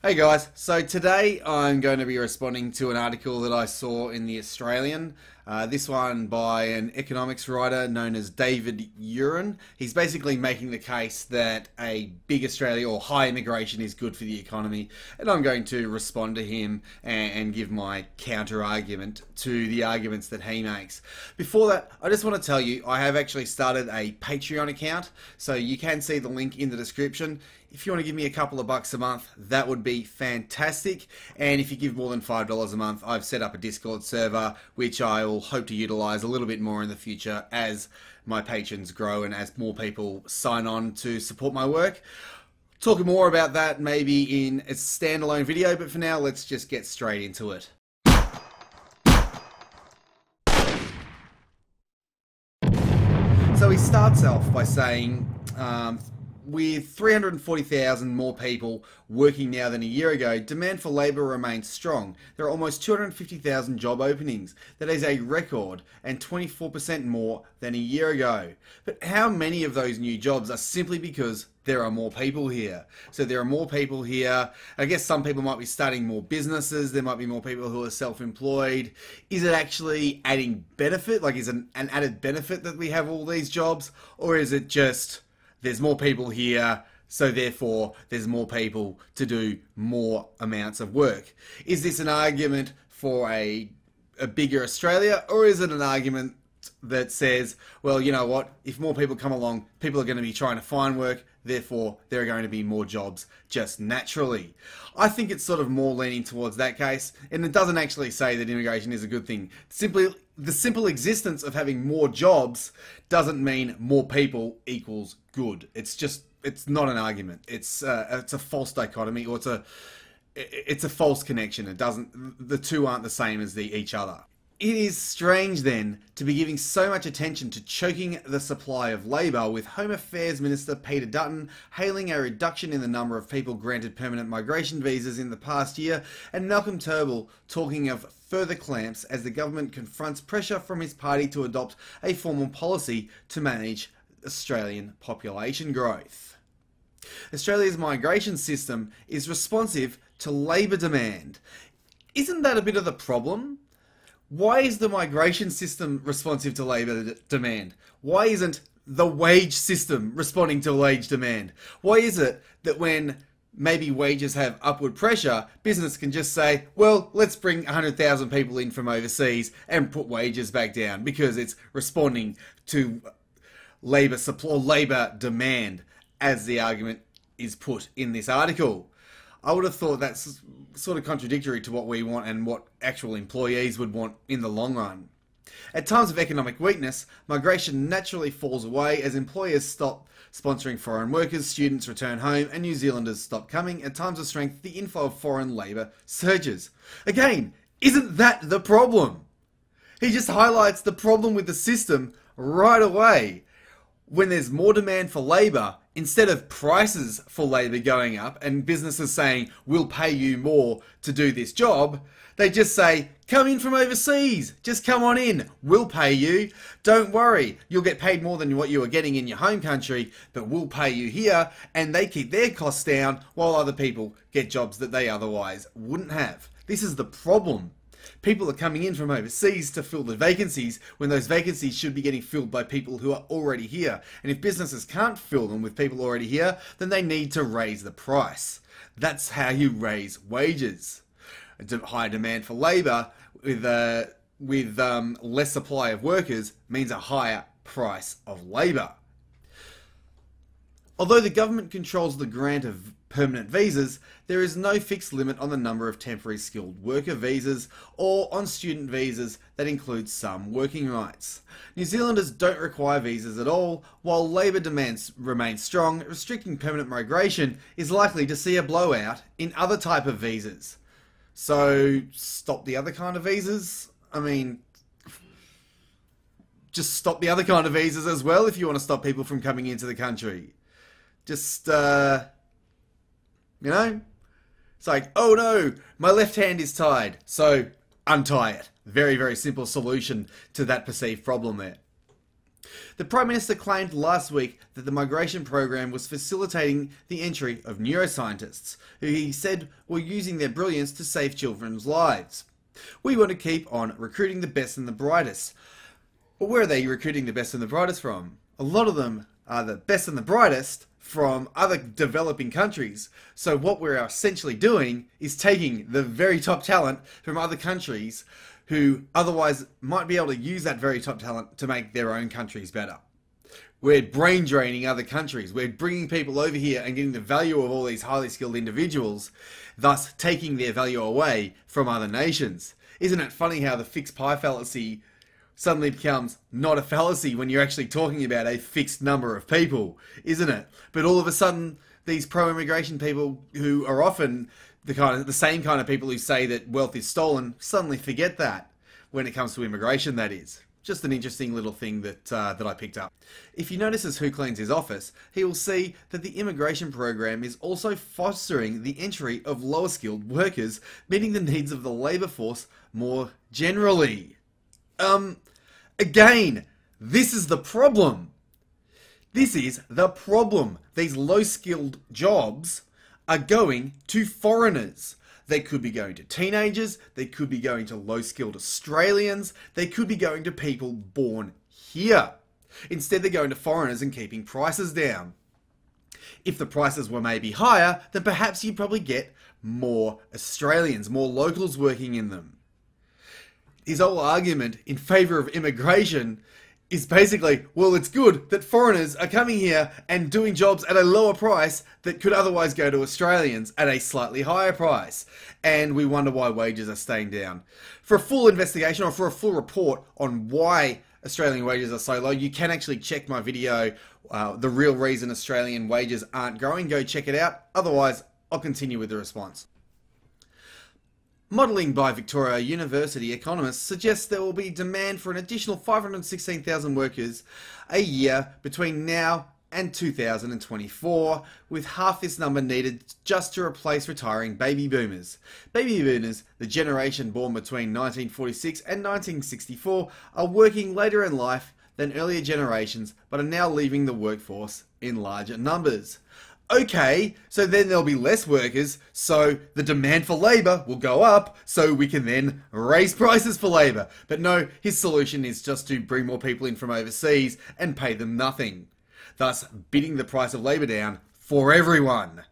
Hey guys, so today I'm going to be responding to an article that I saw in The Australian. This one by an economics writer known as David Uren. He's basically making the case that a big Australia or high immigration is good for the economy, and I'm going to respond to him and give my counter argument to the arguments that he makes. Before that, I just want to tell you I have actually started a Patreon account, so you can see the link in the description. If you want to give me a couple of bucks a month, that would be fantastic. And if you give more than $5 a month, I've set up a Discord server, which I will hope to utilize a little bit more in the future as my patrons grow and as more people sign on to support my work. Talking more about that maybe in a standalone video, but for now, let's just get straight into it. So he starts off by saying, with 340,000 more people working now than a year ago, demand for labour remains strong. There are almost 250,000 job openings. That is a record and 24% more than a year ago. But how many of those new jobs are simply because there are more people here? So there are more people here. I guess some people might be starting more businesses. There might be more people who are self-employed. Is it actually adding benefit? Like, is it an added benefit that we have all these jobs? Or is it just there's more people here, so therefore there's more people to do more amounts of work? Is this an argument for a bigger Australia, or is it an argument that says, well, you know what, if more people come along, people are going to be trying to find work, therefore there are going to be more jobs just naturally? I think it's sort of more leaning towards that case, and it doesn't actually say that immigration is a good thing. Simply, the simple existence of having more jobs doesn't mean more people equals good. It's not an argument. It's a false dichotomy, or it's a false connection. The two aren't the same as each other. It is strange then to be giving so much attention to choking the supply of labour, with Home Affairs Minister Peter Dutton hailing a reduction in the number of people granted permanent migration visas in the past year, and Malcolm Turnbull talking of further clamps as the government confronts pressure from his party to adopt a formal policy to manage Australian population growth. Australia's migration system is responsive to labour demand. Isn't that a bit of the problem? Why is the migration system responsive to labour demand? Why isn't the wage system responding to wage demand? Why is it that when maybe wages have upward pressure, business can just say, well, let's bring 100,000 people in from overseas and put wages back down because it's responding to labour supply, labour demand, as the argument is put in this article? I would have thought that's sort of contradictory to what we want and what actual employees would want in the long run. At times of economic weakness, migration naturally falls away as employers stop sponsoring foreign workers, students return home, and New Zealanders stop coming. At times of strength, the inflow of foreign labour surges. Again, isn't that the problem? He just highlights the problem with the system right away. When there's more demand for labour, instead of prices for labour going up and businesses saying, we'll pay you more to do this job, they just say, come in from overseas, just come on in, we'll pay you. Don't worry, you'll get paid more than what you were getting in your home country, but we'll pay you here, and they keep their costs down while other people get jobs that they otherwise wouldn't have. This is the problem. People are coming in from overseas to fill the vacancies when those vacancies should be getting filled by people who are already here. And if businesses can't fill them with people already here, then they need to raise the price. That's how you raise wages. Higher demand for labour with less supply of workers means a higher price of labour. Although the government controls the grant of permanent visas, there is no fixed limit on the number of temporary skilled worker visas or on student visas that include some working rights. New Zealanders don't require visas at all. While labour demands remain strong, restricting permanent migration is likely to see a blowout in other type of visas. So, stop the other kind of visas? I mean, just stop the other kind of visas as well if you want to stop people from coming into the country. Just, you know, it's like, oh no, my left hand is tied, so untie it. Very, very simple solution to that perceived problem there. The Prime Minister claimed last week that the migration program was facilitating the entry of neuroscientists, who he said were using their brilliance to save children's lives. We want to keep on recruiting the best and the brightest. But where are they recruiting the best and the brightest from? A lot of them are the best and the brightest from other developing countries. So what we're essentially doing is taking the very top talent from other countries who otherwise might be able to use that very top talent to make their own countries better. We're brain draining other countries. We're bringing people over here and getting the value of all these highly skilled individuals, thus taking their value away from other nations. Isn't it funny how the fixed pie fallacy suddenly becomes not a fallacy when you're actually talking about a fixed number of people, isn't it? But all of a sudden, these pro-immigration people who are often the same kind of people who say that wealth is stolen suddenly forget that when it comes to immigration, that is. Just an interesting little thing that I picked up. If you notice as who cleans his office, he will see that the immigration program is also fostering the entry of lower skilled workers, meeting the needs of the labour force more generally. Again, this is the problem. This is the problem. These low-skilled jobs are going to foreigners. They could be going to teenagers, they could be going to low-skilled Australians, they could be going to people born here. Instead, they're going to foreigners and keeping prices down. If the prices were maybe higher, then perhaps you'd probably get more Australians, more locals working in them. His whole argument in favour of immigration is basically, well, it's good that foreigners are coming here and doing jobs at a lower price that could otherwise go to Australians at a slightly higher price. And we wonder why wages are staying down. For a full investigation or for a full report on why Australian wages are so low, you can actually check my video, The Real Reason Australian Wages Aren't Growing. Go check it out. Otherwise, I'll continue with the response. Modelling by Victoria University economists suggests there will be demand for an additional 516,000 workers a year between now and 2024, with half this number needed just to replace retiring baby boomers. Baby boomers, the generation born between 1946 and 1964, are working later in life than earlier generations, but are now leaving the workforce in larger numbers. Okay, so then there'll be less workers, so the demand for labour will go up, so we can then raise prices for labour. But no, his solution is just to bring more people in from overseas and pay them nothing, thus bidding the price of labour down for everyone.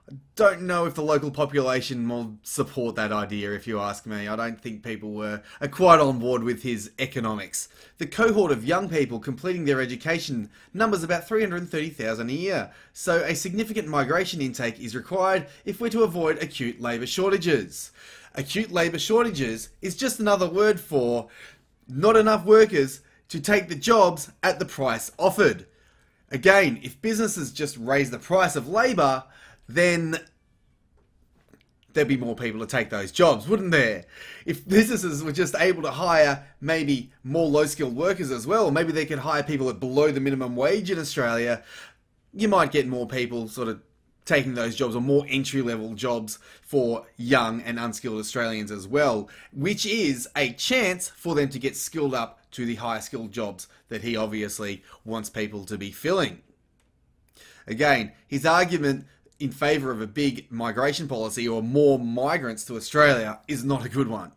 I don't know if the local population will support that idea, if you ask me. I don't think people are quite on board with his economics. The cohort of young people completing their education numbers about 330,000 a year, so a significant migration intake is required if we're to avoid acute labour shortages. Acute labour shortages is just another word for not enough workers to take the jobs at the price offered. Again, if businesses just raise the price of labour, then there'd be more people to take those jobs, wouldn't there? If businesses were just able to hire maybe more low-skilled workers as well, maybe they could hire people at below the minimum wage in Australia, you might get more people sort of taking those jobs, or more entry-level jobs for young and unskilled Australians as well, which is a chance for them to get skilled up to the higher skilled jobs that he obviously wants people to be filling. Again, his argument in favour of a big migration policy or more migrants to Australia is not a good one.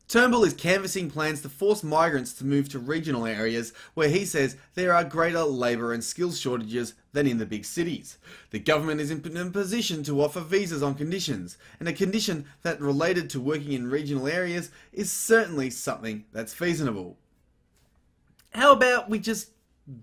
Turnbull is canvassing plans to force migrants to move to regional areas where he says there are greater labour and skills shortages than in the big cities. The government is in a position to offer visas on conditions, and a condition that related to working in regional areas is certainly something that's feasible. How about we just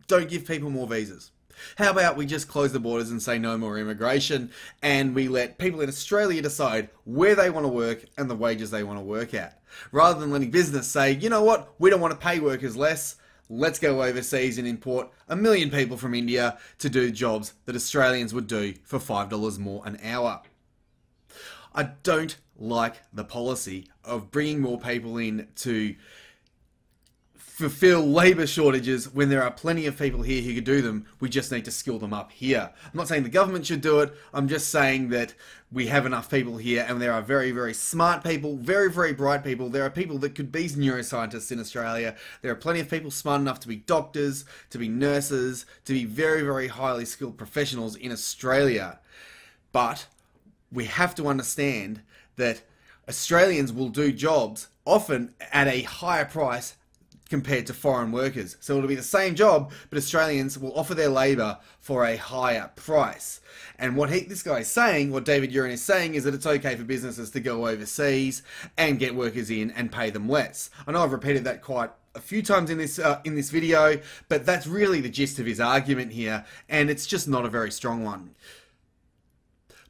don't give people more visas? How about we just close the borders and say no more immigration, and we let people in Australia decide where they want to work and the wages they want to work at, rather than letting business say, you know what, we don't want to pay workers less, let's go overseas and import 1 million people from India to do jobs that Australians would do for $5 more an hour. I don't like the policy of bringing more people in to fulfill labour shortages when there are plenty of people here who could do them. We just need to skill them up here. I'm not saying the government should do it. I'm just saying that we have enough people here, and there are very, very smart people, very, very bright people. There are people that could be neuroscientists in Australia. There are plenty of people smart enough to be doctors, to be nurses, to be very, very highly skilled professionals in Australia. But we have to understand that Australians will do jobs often at a higher price compared to foreign workers. So it'll be the same job, but Australians will offer their labour for a higher price. And what this guy is saying, what David Uren is saying, is that it's okay for businesses to go overseas and get workers in and pay them less. I know I've repeated that quite a few times in this video, but that's really the gist of his argument here, and it's just not a very strong one.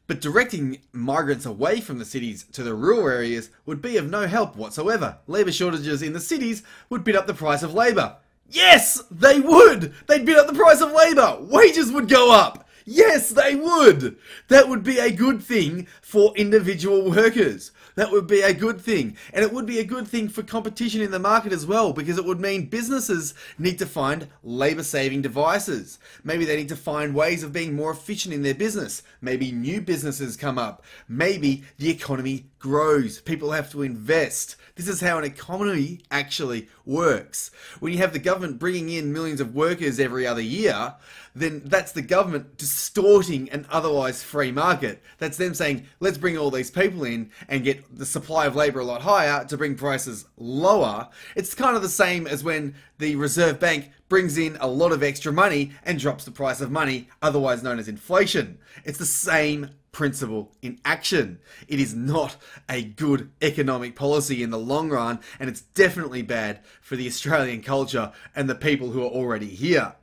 But directing migrants away from the cities to the rural areas would be of no help whatsoever. Labour shortages in the cities would bid up the price of labour. Yes, they would! They'd bid up the price of labour! Wages would go up! Yes, they would! That would be a good thing for individual workers. That would be a good thing. And it would be a good thing for competition in the market as well, because it would mean businesses need to find labour-saving devices. Maybe they need to find ways of being more efficient in their business. Maybe new businesses come up. Maybe the economy grows. People have to invest. This is how an economy actually works. When you have the government bringing in millions of workers every other year, then that's the government distorting an otherwise free market. That's them saying, let's bring all these people in and get the supply of labour a lot higher to bring prices lower. It's kind of the same as when the Reserve Bank brings in a lot of extra money and drops the price of money, otherwise known as inflation. It's the same principle in action. It is not a good economic policy in the long run, and it's definitely bad for the Australian culture and the people who are already here.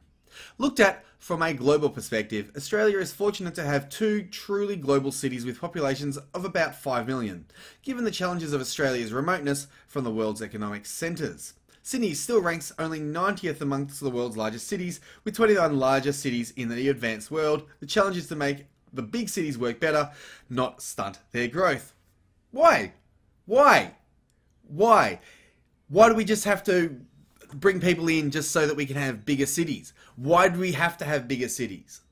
Looked at from a global perspective, Australia is fortunate to have two truly global cities with populations of about 5 million, given the challenges of Australia's remoteness from the world's economic centres. Sydney still ranks only 90th amongst the world's largest cities, with 29 larger cities in the advanced world. The challenge is to make the big cities work better, not stunt their growth. Why? Why? Why? Why do we just have to bring people in just so that we can have bigger cities? Why do we have to have bigger cities?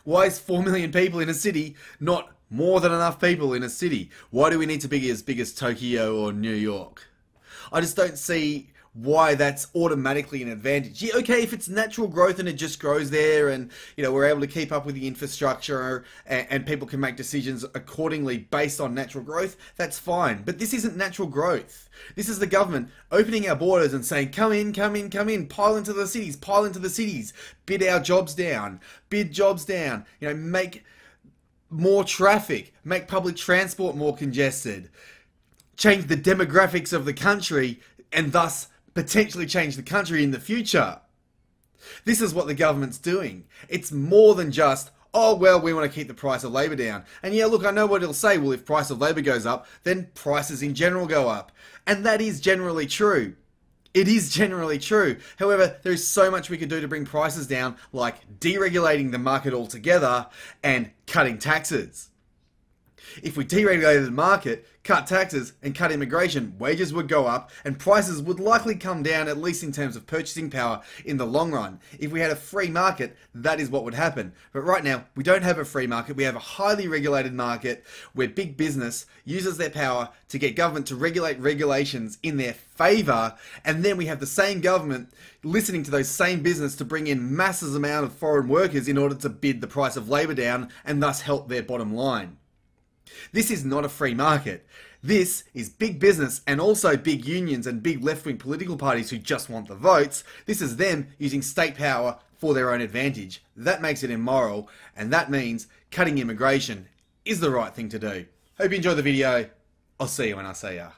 Why is 4 million people in a city not more than enough people in a city? Why do we need to be as big as Tokyo or New York? I just don't see why that's automatically an advantage. Yeah, okay, if it's natural growth and it just grows there, and we're able to keep up with the infrastructure and people can make decisions accordingly based on natural growth, that's fine. But this isn't natural growth. This is the government opening our borders and saying, come in, come in, come in, pile into the cities, bid our jobs down, bid jobs down, make more traffic, make public transport more congested, change the demographics of the country, and thus potentially change the country in the future. This is what the government's doing. It's more than just, oh, well, we want to keep the price of labour down. And yeah, look, I know what it'll say. Well, if price of labour goes up, then prices in general go up. And that is generally true. It is generally true. However, there is so much we could do to bring prices down, like deregulating the market altogether and cutting taxes. If we deregulated the market, cut taxes, and cut immigration, wages would go up and prices would likely come down, at least in terms of purchasing power in the long run. If we had a free market, that is what would happen. But right now, we don't have a free market. We have a highly regulated market where big business uses their power to get government to regulate regulations in their favour, and then we have the same government listening to those same business to bring in massive amount of foreign workers in order to bid the price of labour down and thus help their bottom line. This is not a free market. This is big business and also big unions and big left-wing political parties who just want the votes. This is them using state power for their own advantage. That makes it immoral, and that means cutting immigration is the right thing to do. Hope you enjoyed the video. I'll see you when I see ya.